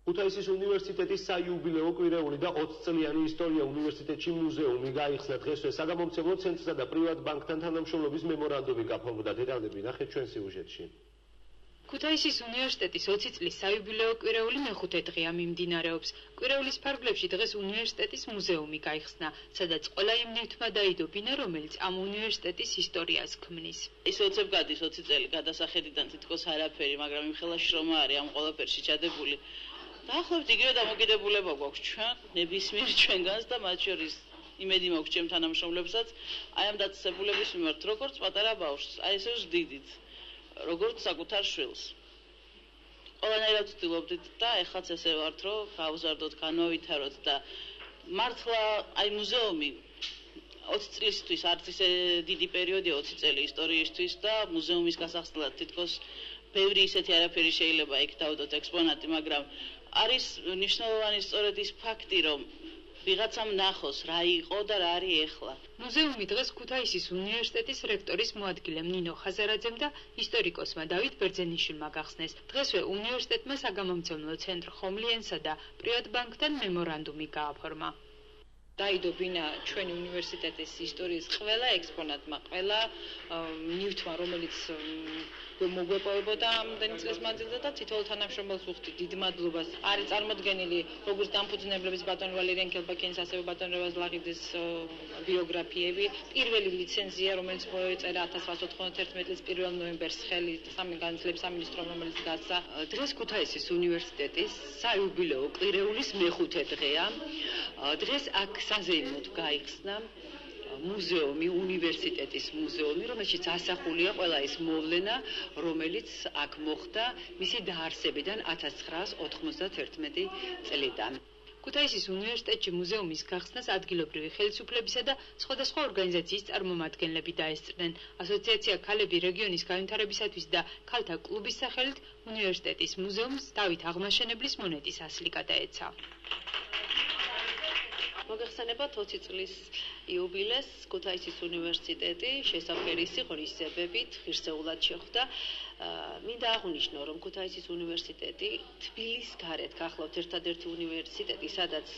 ქუთაისის უნივერსიტეტის საიუბილეო კვირეული და 20 წლიანი ისტორია უნივერსიტეტში მუზეუმი გაიხსნა. დღესვე საგამომცემლო ცენტრსა და პრივატ ბანკთან თანამშრომლობის მემორანდუმი გაფორმდა. დეტალები ნახეთ ჩვენ სიუჟეტში. ქუთაისის უნივერსიტეტის 20 წლის საიუბილეო კვირეული მეხუთე დღეა მიმდინარეობს. კვირეულის ფარგლებში დღეს უნივერსიტეტის მუზეუმი გაიხსნა, სადაც ყველა იმ ნივთმა დაიდობინა, რომელიც ამ უნივერსიტეტის ისტორიას ქმნის. ის 20 გადის 20 წელი გადასახედიდან თითქოს არაფერი, მაგრამ იმ ხელა შრომა არის ამ ყველაფერში ჩადებული. დაახლოებით იგივე დამოკიდებულება გვაქვს ჩვენ, ნებისმიერ ჩვენგანს და მათ შორის იმედი მაქვს ჩემ თანამშრომლებსაც, აი ამ დაწესებულების მიმართ, როგორც პატარა ბავშვს, აი ესე ვზდიდით, როგორც საკუთარ შვილს. ყველანაირად ვცდილობდით და ეხლაც ესე ვართ, რომ გავზარდოთ, განვავითაროთ და მართლა აი მუზეუმი 20 წლისთვის არც ისე დიდი პერიოდია 20 წელი ისტორიისთვის და მუზეუმის გასახსნელად თითქოს ბევრი ისეთი არაფერი შეიძლება იქ დავდოთ ექსპონატი, მაგრამ არის მნიშვნელოვანი სწორედ ის ფაქტი, რომ ვიღაცამ ნახოს რა იყო და რა არის ეხლა. მუზეუმი დღეს ქუთაისის უნივერსიტეტის რექტორის მოადგილემ ნინო ხაზარაძემ და ისტორიკოსმა დავით ბერძენიშვილმა გახსნეს. დღესვე უნივერსიტეტმა საგამომცემლო ცენტრ ხომლიენსა და პრივატ ბანკთან მემორანდუმი გააფორმა. დაიდობინა ჩვენი უნივერსიტეტის ისტორიის ყველა ექსპონატმა, ყველა ნივთმა, რომელიც მოგვეპოვებოდა ამდენი წლის მანძილზე და თითოეულ თანამშრომელს ვუხდით დიდ მადლობას. არის წარმოდგენილი როგორც დამფუძნებლების ბატონ ვალერიან ენქელბაქიანის, ასევე ბატონ რევაზ ლაღიძის ბიოგრაფიები. პირველი ლიცენზია, რომელიც მოეწერა 1891 წლის 1 ნოემბერს ხელით განათლების სამინისტრომ, რომელიც გასცა. დღეს ქუთაისის უნივერსიტეტის საიუბილეო კვირეულის მეხუთე დღეა. დღეს აქ საზეიმოდ გაიხსნა მუზეუმი, უნივერსიტეტის მუზეუმი, რომელშიც ასახულია ყველა ის მოვლენა, რომელიც აქ მოხდა მისი დაარსებიდან 1991 წლიდან. ქუთაისის უნივერსიტეტში მუზეუმის გახსნას ადგილობრივი ხელისუფლებისა და სხვადასხვა ორგანიზაციის წარმომადგენლები დაესწრნენ. ასოციაცია ქალები რეგიონის განვითარებისათვის და ქალთა კლუბის სახელით უნივერსიტეტის მუზეუმს დავით აღმაშენებლის მონეტის ასლი გადაეცა. მოგეხსენებათ 20 წლის იუბილეს ქუთაისის უნივერსიტეტი შესაფერისი ღირსებებით ღირსეულად შეხვდა. მინდა აღვნიშნო, რომ ქუთაისის უნივერსიტეტი თბილის გარეთ გახლავთ ერთადერთი უნივერსიტეტი, სადაც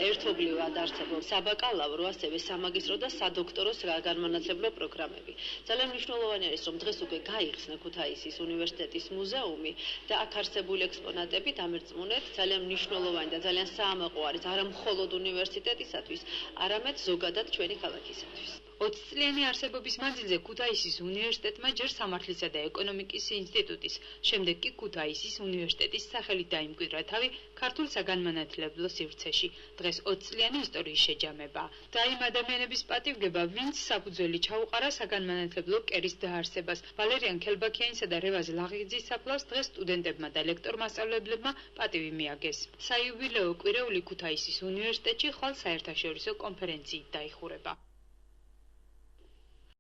ერთობლივად არსებობს საბაკალავრო, ასევე სამაგისტრო და სადოქტორო განმანათლებლო პროგრამები. ძალიან მნიშვნელოვანი არის, რომ დღეს უკვე გაიხსნა ქუთაისის უნივერსიტეტის მუზეუმი და აქ არსებული ექსპონატები დამერწმუნეთ ძალიან მნიშვნელოვანი და ძალიან საამაყო არის არა მხოლოდ უნივერსიტეტისათვის, არამედ ზოგადად ჩვენი ქალაქისათვის. 20 წლიანი არსებობის მანძილზე ქუთაისის უნივერსიტეტმა ჯერ სამართლისა და ეკონომიკის ინსტიტუტის, შემდეგ კი ქუთაისის უნივერსიტეტის სახელით დაიმკვიდრა თავი ქართულ საგანმანათლებლო სივრცეში. დღეს 20 წლიანი ისტორიის შეჯამება და იმ ადამიანების პატივგება, ვინც საფუძველი ჩაუყარა საგანმანათლებლო კერის დაარსებას. ვალერიან ენქელბაქიანისა და რევაზ ლაღიძის საფლავს დღეს სტუდენტებმა და ლექტორ-მასწავლებლებმა პატივი მიაგეს. საიუბილეო კვირეული ქუთაისის უნივერსიტეტში ხვალ საერთაშორისო კონფერენციით დაიხურება.